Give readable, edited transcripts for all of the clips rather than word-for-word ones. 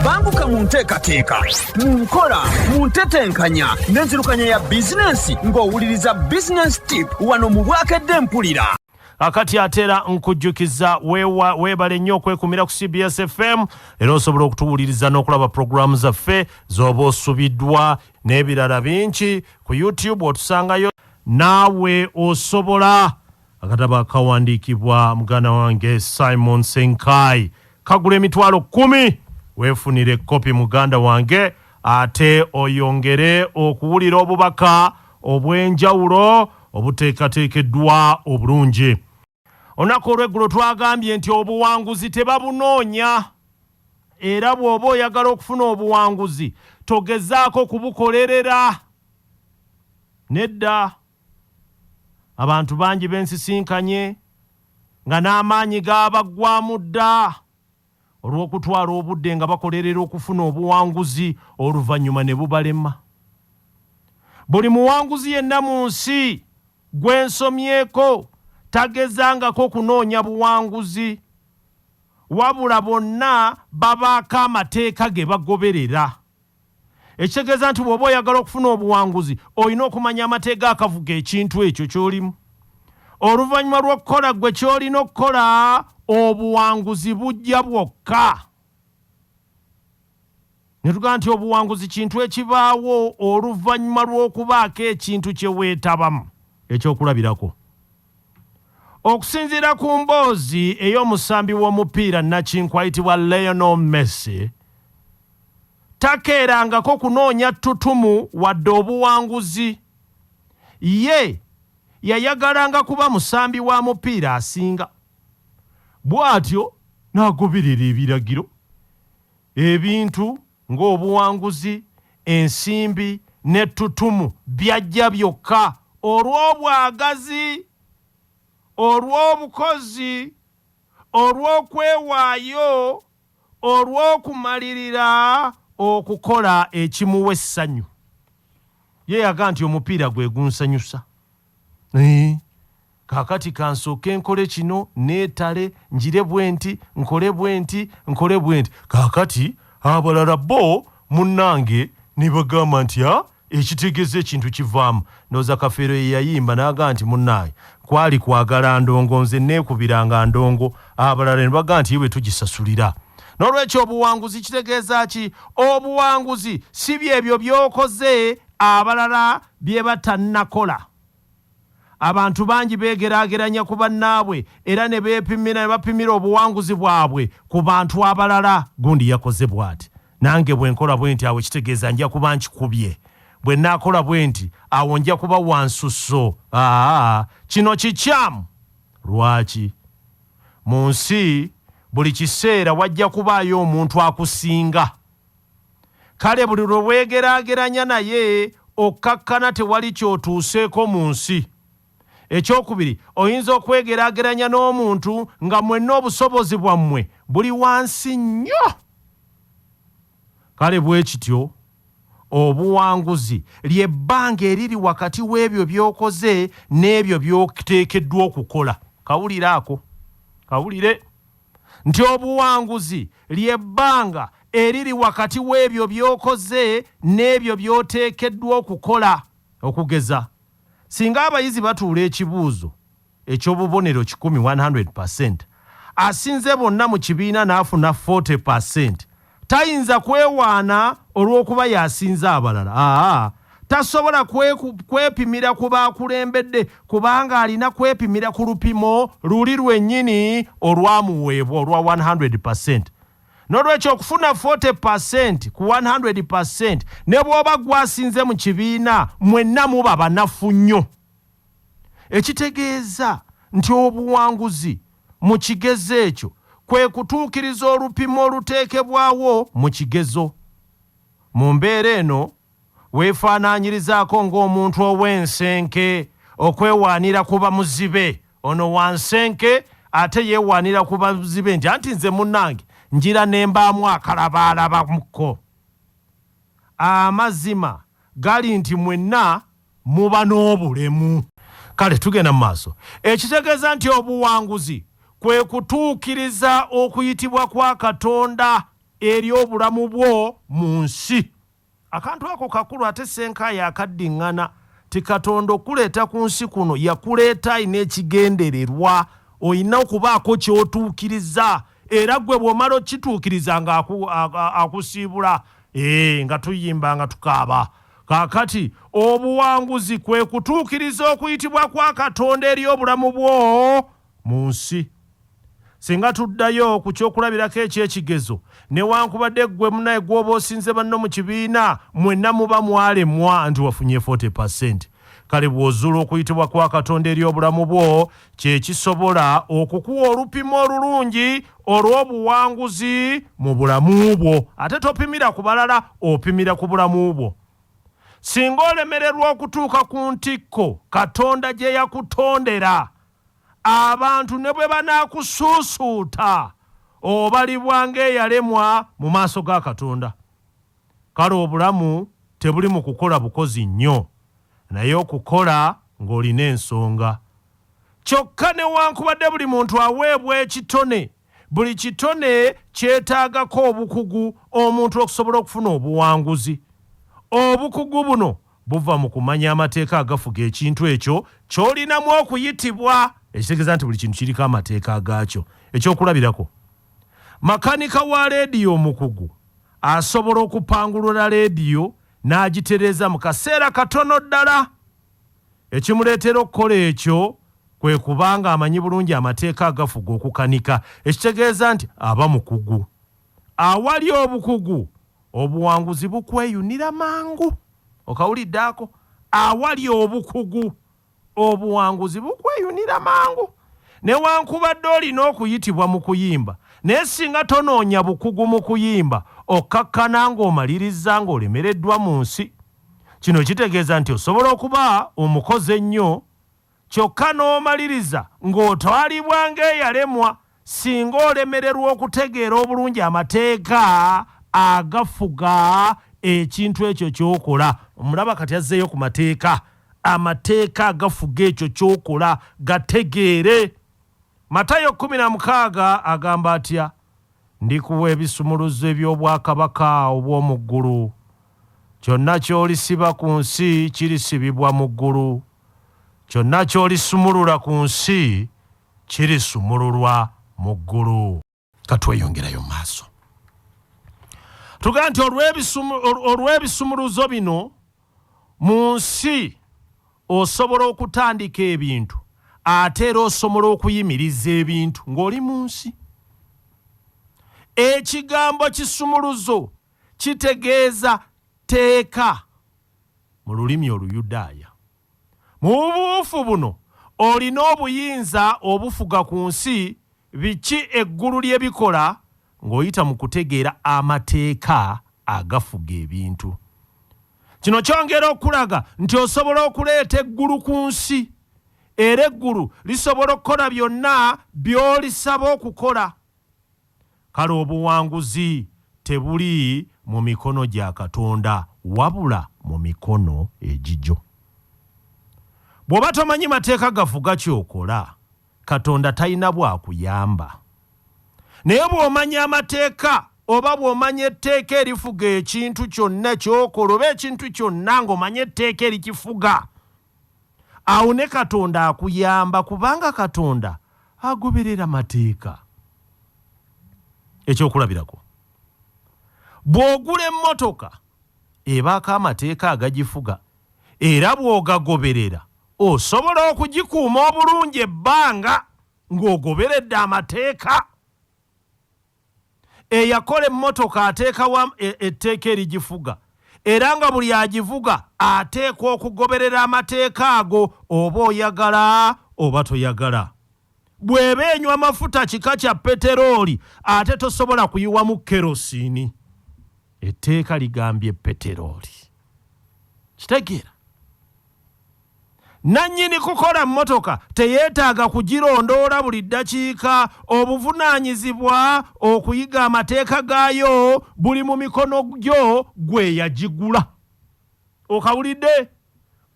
banguka mu nteekateeka mu nkola mu ntetenkanya n'enzirukanya ya bizinensi ng'owuliriza business tip wano mu Bwakedde Mpulira. Akati atera nkujjukiza weebale nnyo okwekumira ku CBS FM era osobola okutuwuliriza n'okulaba programu zaffe z'oba osubiddwa n'ebirala bingi ku YouTube otusangayo Naawe Osobola akatabo akawandiikibwa muganda wange Simon Ssekaayi kagula emitwalo 10 weefunire kopi muganda wange ate oyongere okuwulira obubaka obw'enjawulo obuteekateekeddwa obulungi. Olunaku olw'eggulo twagambye nti obuwanguzi tebabunoonya era bw'oba oyagala okufuna obuwanguzi togezaako kubukolerera. Nedda abantu bangi bensisinkanye nga n'amaanyi gabaggwamu dda olw'okutwala obudde nga bakolerera okufuna obuwanguzi oluvannyuma ne bubalema. Buli muwanguzi yenna mu nsi gwensomyeko tagezangako kunoonya buwanguzi wabula bonna babaako amateeka ge bagoberera. Ekitegeeza nti bw'oba oyagala okufuna obuwanguzi olina okumanya amateeka akavuga ekintu ekyo ky'olimu. Oluvannyuma lw'okukola gwe ky'olina okukola obuwanguzi bujja bwokka. Ne tugamba nti obuwanguzi kintu ekibaawo oluvannyuma lw'okubaako ekintu kye weetabamu ekyokulabirako. Okusinziira ku mboozi ey'omusambi w'omupiira Nakinkwa ayitibwa Lionel Messi, takeerangako kunoonya ttutumu wadde obuwanguzi. Ye yayagalanga kuba musambi wa mupiira asinga. Bw'atyo n'agoberera ebiragiro. Ebintu ng'obuwanguzi, ensimbi n'ettutumu byajja byokka olw'obwagazi, olw'obukozi, olw'okwewaayo, olw'okumalirira okukola ekimuwa essanyu. Ye yaga nti omupiira gwe gunsanyusa. Kaakati kansooke nkole kino neetale njire bwenti nkole bwenti nkole bwenti. Kaakati abalala bo munnange ne bagamba nti ekitegeeza ekintu kivaamu. Ndowooza Kafeero ye yayimba n'aga nti munnaaye kwali kwagala ndongo nze neekubiranga ndongo abalala ne baga nti iwe tugisasulira. N'olwekyo obuwanguzi kitegeeza ki? Obuwanguzi si byebyo by'okoze abalala bye batannakola. Abantu bangi beegeraageranya ku bannaabwe era ne beepimira ne bapimira obuwanguzi bwabwe ku bantu abalala. Gundi yakoze bw'ati, nange bwe nkola bwe nti awo kitegeeza nja kuba nkikubye. Bwe naakola bwe nti awo nja kuba wansusso. Kino kikyamu. Lwaki? Mu nsi buli kiseera wajja kubaayo omuntu akusinga. Kale buli lwe weegeraageranya naye okkakkana tewali ky'otuuseeko mu nsi. Ekyokubiri, oyinza okwegeraageranya n'omuntu nga mwenna obusobozi bwammwe buli wansi nnyo. Kale bwe kityo obuwanguzi ly'ebbanga eriri wakati w'ebyo by'okoze n'ebyo by'oteekeddwa okukola. Kawulire ako. Kawulire nti obuwanguzi ly'ebbanga eriri wakati w'ebyo by'okoze n'ebyo by'oteekeddwa okukola. Okugeza, singa abayizi batuula ekibuuzo eky'obubonero 100%, asinze bonna mu kibiina n'afuna 40%, tayinza kwewaana olw'okuba yasinze abalala. Tasobola kwepimira ku baakulembedde kubanga alina kwepimira ku lupimo luli lwennyini olwamuweebwa olwa 100%. N'olwekyo okufuna 40% ku 100% ne bw'oba gwasinze mu kibiina mwenna muba banafu nnyo. Ekitegeeza nti obuwanguzi mu kigezo ekyo kwe kutuukiriza olupimo oluteekebwawo mu kigezo. Mu mbeera eno weefaanaanyirizaako ng'omuntu ow'ensenke okwewaanira kuba muzibe. Ono wansenke ate yeewaanira kuba muzibe nti nze munnange njira nembaamu akalabaalabamukko. Amazima gali nti mwenna muba n'obulemu. Kale tugenda mu maaso. Ekitegeeza nti obuwanguzi kwe kutuukiriza okuyitibwa kwa Katonda eri obulamu bwo mu nsi. Akantu ako kakulu ate Ssenkaayi akaddiŋŋana ti Katonda okuleeta ku nsi kuno yakuleeta ayina ekigendererwa, olina okubaako ky'otuukiriza era gwe bw'omala okituukiriza nga akusiibula nga tuyimba nga tukaaba. Kaakati obuwanguzi kwe kutuukiriza okuyitibwa kwa Katonda eri obulamu bwo mu nsi. Singa tuddayo ku kyokulabirako eky'ekigezo, newankubadde ggwe munaye gw'oba osinze banno mu kibiina mwenna muba mwalemwa nti wafunye 40%. Kale bw'ozuula okuyitibwa kwa Katonda eri obulamu bwo, kye kisobola okukuwa olupimo olulungi olw'obuwanguzi mu bulamu bwo. Ate topimira ku balala, opimira ku bulamu bwo. Singa olemererwa okutuuka ku ntikko Katonda gye yakutondera, abantu ne bwe banaakusuusuuta obalibwa ng'eyalemwa mu maaso ga Katonda. Kale obulamu tebuli mu kukola bukozi nnyo, naye okukola ng'olina ensonga. Kyokka newankubadde buli muntu aweebwa ekitone, buli kitone kyetaagako obukugu omuntu okusobola okufuna obuwanguzi. Obukugu buno buva mu kumanya amateeka agafuga ekintu ekyo ky'olinamu okuyitibwa. Ekitegeeza nti buli kintu kiriko amateeka agaakyo. Ekyokulabirako, makanika wa leediyo omukugu asobola okupangulula leediyo n'agitereeza mu kaseera katono ddala. Ekimuleetera okukola ekyo kwe kubanga amanyi bulungi amateeka agafuga okukanika. Ekitegeeza nti aba mukugu. Awali obukugu, obuwanguzi bukweyunira mangu. Okawulidde ako? Awali obukugu, obuwanguzi bukweyunira mangu. Newankubadde olina okuyitibwa mu kuyimba, naye singa tonoonya bukugu mu kuyimba, okkakkana ng'omaliriza ng'olemereddwa mu nsi. Kino kitegeeza nti osobola okuba omukozi ennyo, kyokka n'omaliriza ng'otwalibwa ng'eyalemwa singa olemererwa okutegeera obulungi amateeka agafuga ekintu ekyo ky'okola. Omulaba kati azzeeyo ku mateeka. Amateeka agafuga ekyo ky'okola gategeere. Matayo 16 agamba atya? Ndikuwa ebisumuluzo eby'obwakabaka obw'omu ggulu. Kyonna ky'olisiba ku nsi kirisibibwa mu ggulu. Kyonna ky'olisumulula ku nsi kirisumululwa mu ggulu. Katweyongerayo mu maaso. Tugaa nti olw'ebisumuluzo bino mu nsi osobola okutandika ebintu, ate era osobola okuyimiriza ebintu ng'oli mu nsi. Ekigambo kisumuluzo kitegeeza teeka mu lulimi Oluyudaaya. Mu buufu buno olina obuyinza obufuga ku nsi biki eggulu lye bikola ng'oyita mu kutegeera amateeka agafuga ebintu. Kino kyongera okulaga nti osobola okuleeta eggulu ku nsi, era eggulu lisobola okukola byonna by'olisaba okukola. Kale obuwanguzi tebuli mu mikono gya Katonda, wabula mu mikono egigyo. Bw'oba tomanyi mateeka gafuga ky'okola, Katonda talina bw'akuyamba. Naye bw'omanya amateeka, oba bw'omanya etteeka erifuga ekintu kyonna ky'okola, oba ekintu kyonna ng'omanya etteeka erikifuga, awo ne Katonda akuyamba, kubanga Katonda agoberera mateeka. Ekyokulabirako, bw'ogula emmotoka ebaako amateeka agagifuga, era bw'ogagoberera osobola okugikuuma obulungi ebbanga ng'ogoberedde amateeka. Eyakola emmotoka ateekawo etteeka erigifuga, era nga buli agivuga ateekwa okugoberera amateeka ago, oba oyagala oba toyagala. Bw'eba enywa amafuta kika kya peterooli, ate tosobola kuyiwamu kerosiini. Etteeka ligambye peterooli. Kitegeera? Nannyini kukola mmotoka teyeetaaga kugirondoola buli ddakiika. Obuvunaanyizibwa okuyiga amateeka gaayo buli mu mikono gyo gwe yagigula. Okawulidde?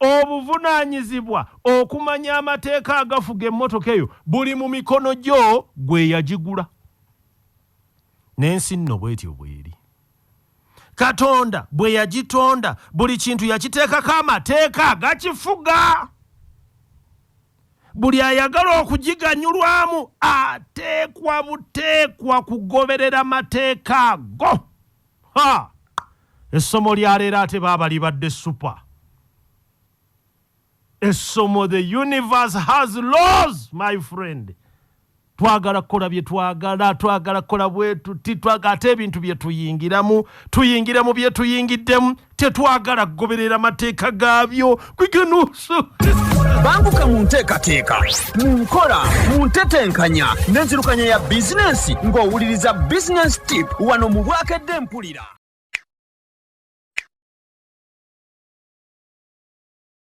Obuvunaanyizibwa okumanya amateeka agafuga emmotoka eyo buli mu mikono gyo gwe yagigula. n'ensi nno bwetyo bweri. Katonda bwe yagitonda buli kintu yakiteekako amateeka agakifuga. Buli ayagala okugiganyulwamu ateekwa buteekwa kugoberera mateeka ago. Essomo lya leero ate baaba libadde super. Essomo, the universe has laws, my friend. Twagala kukola bye twagala kukola bwetu, titwagala ate ebintu bye tuyingiramu bye tuyingiddemu, tetwagala kugoberera mateeka gaabyo. Kwigenuuso. Banguka mu nteekateeka, mu nkola, mu ntetenkanya n'enzirukanya ya bizinensi ng'owuliriza business tip wano mu Bwakedde Mpulira.